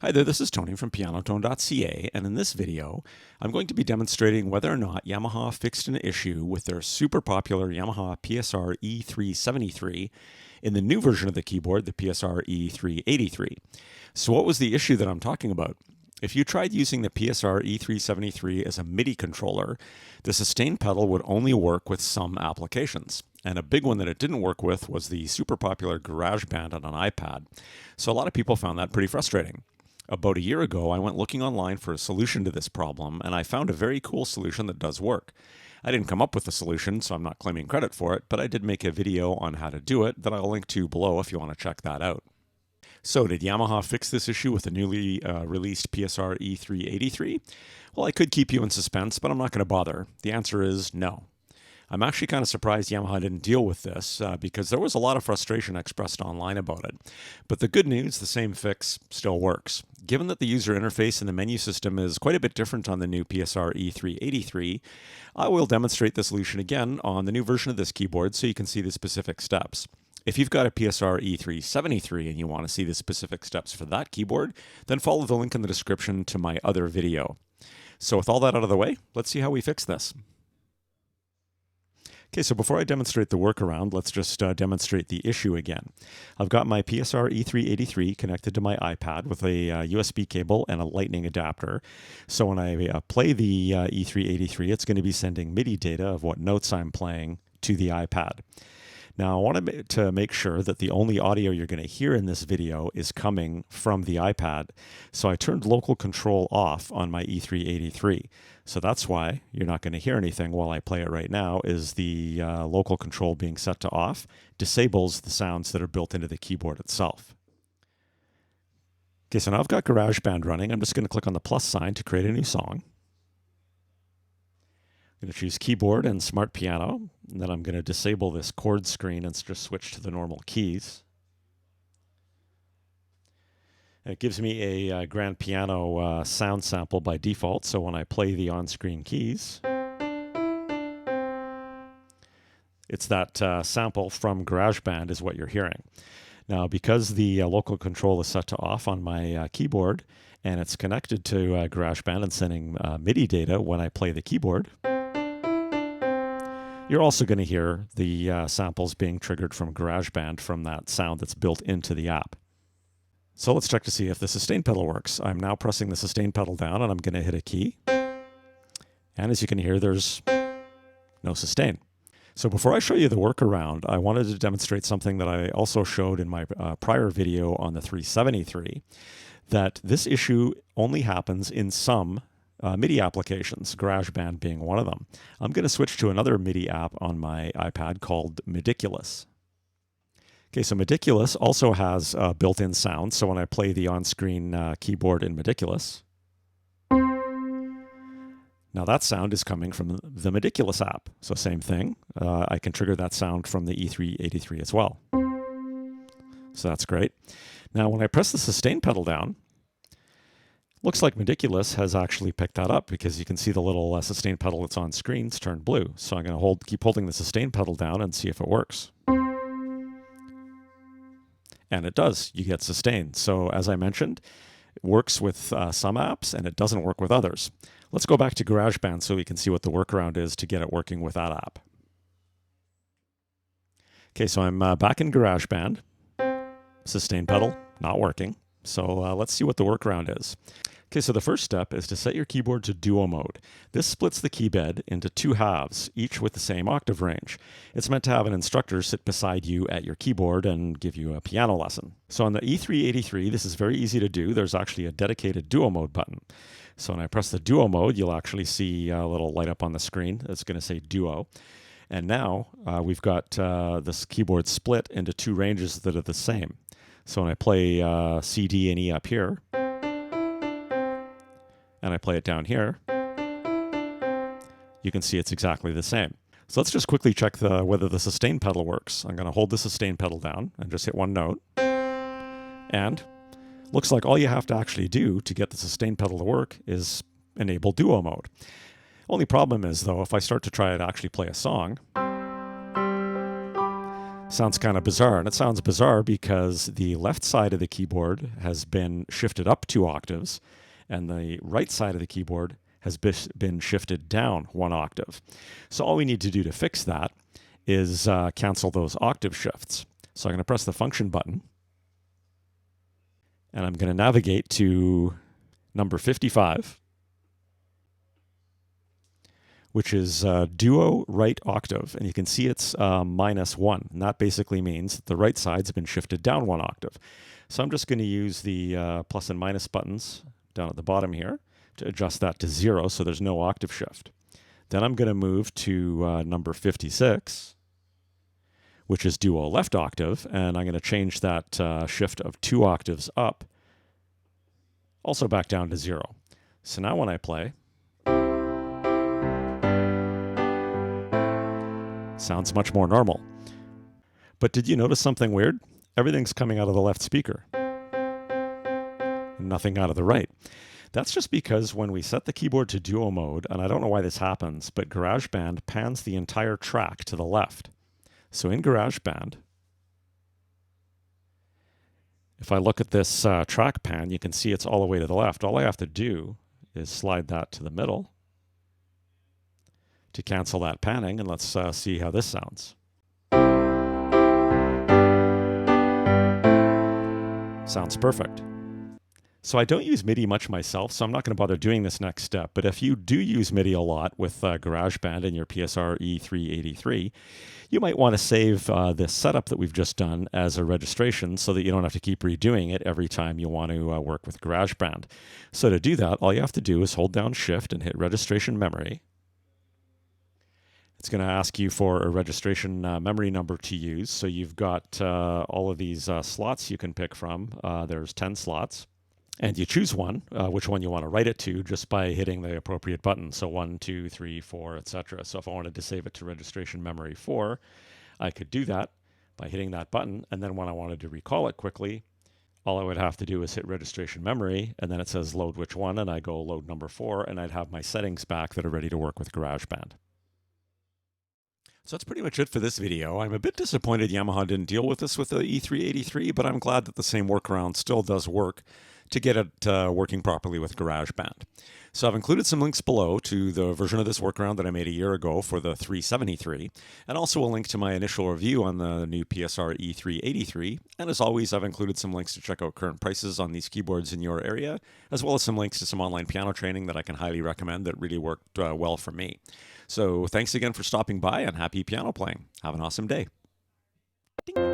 Hi there, this is Tony from pianotone.ca, and in this video, I'm going to be demonstrating whether or not Yamaha fixed an issue with their super popular Yamaha PSR-E373 in the new version of the keyboard, the PSR-E383. So what was the issue that I'm talking about? If you tried using the PSR-E373 as a MIDI controller, the sustain pedal would only work with some applications. And a big one that it didn't work with was the super popular GarageBand on an iPad. So a lot of people found that pretty frustrating. About a year ago, I went looking online for a solution to this problem, and I found a very cool solution that does work. I didn't come up with the solution, so I'm not claiming credit for it, but I did make a video on how to do it that I'll link to below if you want to check that out. So did Yamaha fix this issue with the newly released PSR E383? Well, I could keep you in suspense, but I'm not going to bother. The answer is no. I'm actually kind of surprised Yamaha didn't deal with this because there was a lot of frustration expressed online about it. But the good news, the same fix still works. Given that the user interface in the menu system is quite a bit different on the new PSR E383, I will demonstrate the solution again on the new version of this keyboard so you can see the specific steps. If you've got a PSR E373 and you want to see the specific steps for that keyboard, then follow the link in the description to my other video. So with all that out of the way, let's see how we fix this. Okay, so before I demonstrate the workaround, let's just demonstrate the issue again. I've got my PSR E383 connected to my iPad with a USB cable and a lightning adapter. So when I play the E383, it's going to be sending MIDI data of what notes I'm playing to the iPad. Now, I wanted to make sure that the only audio you're going to hear in this video is coming from the iPad. So I turned local control off on my E383. So that's why you're not going to hear anything while I play it right now, is the local control being set to off disables the sounds that are built into the keyboard itself. Okay, so now I've got GarageBand running. I'm just going to click on the plus sign to create a new song. I'm going to choose keyboard and smart piano, and then I'm going to disable this chord screen and just switch to the normal keys. And it gives me a grand piano sound sample by default, so when I play the on-screen keys, it's that sample from GarageBand is what you're hearing. Now, because the local control is set to off on my keyboard, and it's connected to GarageBand and sending MIDI data when I play the keyboard, you're also going to hear the samples being triggered from GarageBand from that sound that's built into the app. So let's check to see if the sustain pedal works. I'm now pressing the sustain pedal down and I'm going to hit a key. And as you can hear, there's no sustain. So before I show you the workaround, I wanted to demonstrate something that I also showed in my prior video on the 373, that this issue only happens in some MIDI applications, GarageBand being one of them. I'm going to switch to another MIDI app on my iPad called MIDICulous. Okay, so MIDICulous also has built-in sound, so when I play the on-screen keyboard in MIDICulous, now that sound is coming from the MIDICulous app. So same thing, I can trigger that sound from the E383 as well. So that's great. Now when I press the sustain pedal down, looks like MIDICulous has actually picked that up because you can see the little sustain pedal that's on screen's turned blue. So I'm going to keep holding the sustain pedal down and see if it works. And it does. You get sustain. So as I mentioned, it works with some apps and it doesn't work with others. Let's go back to GarageBand so we can see what the workaround is to get it working with that app. Okay, so I'm back in GarageBand. Sustain pedal, not working. So let's see what the workaround is. Okay, so the first step is to set your keyboard to duo mode. This splits the key bed into two halves, each with the same octave range. It's meant to have an instructor sit beside you at your keyboard and give you a piano lesson. So on the E383, this is very easy to do. There's actually a dedicated duo mode button. So when I press the duo mode, you'll actually see a little light up on the screen that's going to say duo. And now we've got this keyboard split into two ranges that are the same. So when I play C, D, and E up here, and I play it down here, you can see it's exactly the same. So let's just quickly check whether the sustain pedal works. I'm going to hold the sustain pedal down and just hit one note. And looks like all you have to actually do to get the sustain pedal to work is enable duo mode. Only problem is, though, if I start to try to actually play a song, Sounds kind of bizarre, and it sounds bizarre because the left side of the keyboard has been shifted up 2 octaves, and the right side of the keyboard has been shifted down 1 octave. So all we need to do to fix that is cancel those octave shifts. So I'm going to press the function button, and I'm going to navigate to number 55, which is duo right octave. And you can see it's -1. And that basically means that the right side's been shifted down 1 octave. So I'm just going to use the plus and minus buttons down at the bottom here to adjust that to 0 so there's no octave shift. Then I'm going to move to number 56, which is duo left octave. And I'm going to change that shift of 2 octaves up, also back down to 0. So now when I play, sounds much more normal. But did you notice something weird? Everything's coming out of the left speaker, nothing out of the right. That's just because when we set the keyboard to duo mode, and I don't know why this happens, but GarageBand pans the entire track to the left. So in GarageBand, if I look at this track pan, you can see it's all the way to the left. All I have to do is slide that to the middle to cancel that panning, and let's see how this sounds. Sounds perfect. So I don't use MIDI much myself, so I'm not going to bother doing this next step. But if you do use MIDI a lot with GarageBand and your PSR-E383, you might want to save this setup that we've just done as a registration so that you don't have to keep redoing it every time you want to work with GarageBand. So to do that, all you have to do is hold down Shift and hit registration memory. It's going to ask you for a registration memory number to use. So you've got all of these slots you can pick from. There's 10 slots. And you choose one, which one you want to write it to, just by hitting the appropriate button. So 1, 2, 3, 4, etc. So if I wanted to save it to registration memory 4, I could do that by hitting that button. And then when I wanted to recall it quickly, all I would have to do is hit registration memory, and then it says load which one, and I go load number 4, and I'd have my settings back that are ready to work with GarageBand. So that's pretty much it for this video. I'm a bit disappointed Yamaha didn't deal with this with the E383, but I'm glad that the same workaround still does work to get it working properly with GarageBand. So I've included some links below to the version of this workaround that I made a year ago for the 373, and also a link to my initial review on the new PSR-E383. And as always, I've included some links to check out current prices on these keyboards in your area, as well as some links to some online piano training that I can highly recommend that really worked well for me. So thanks again for stopping by, and happy piano playing. Have an awesome day. Ding.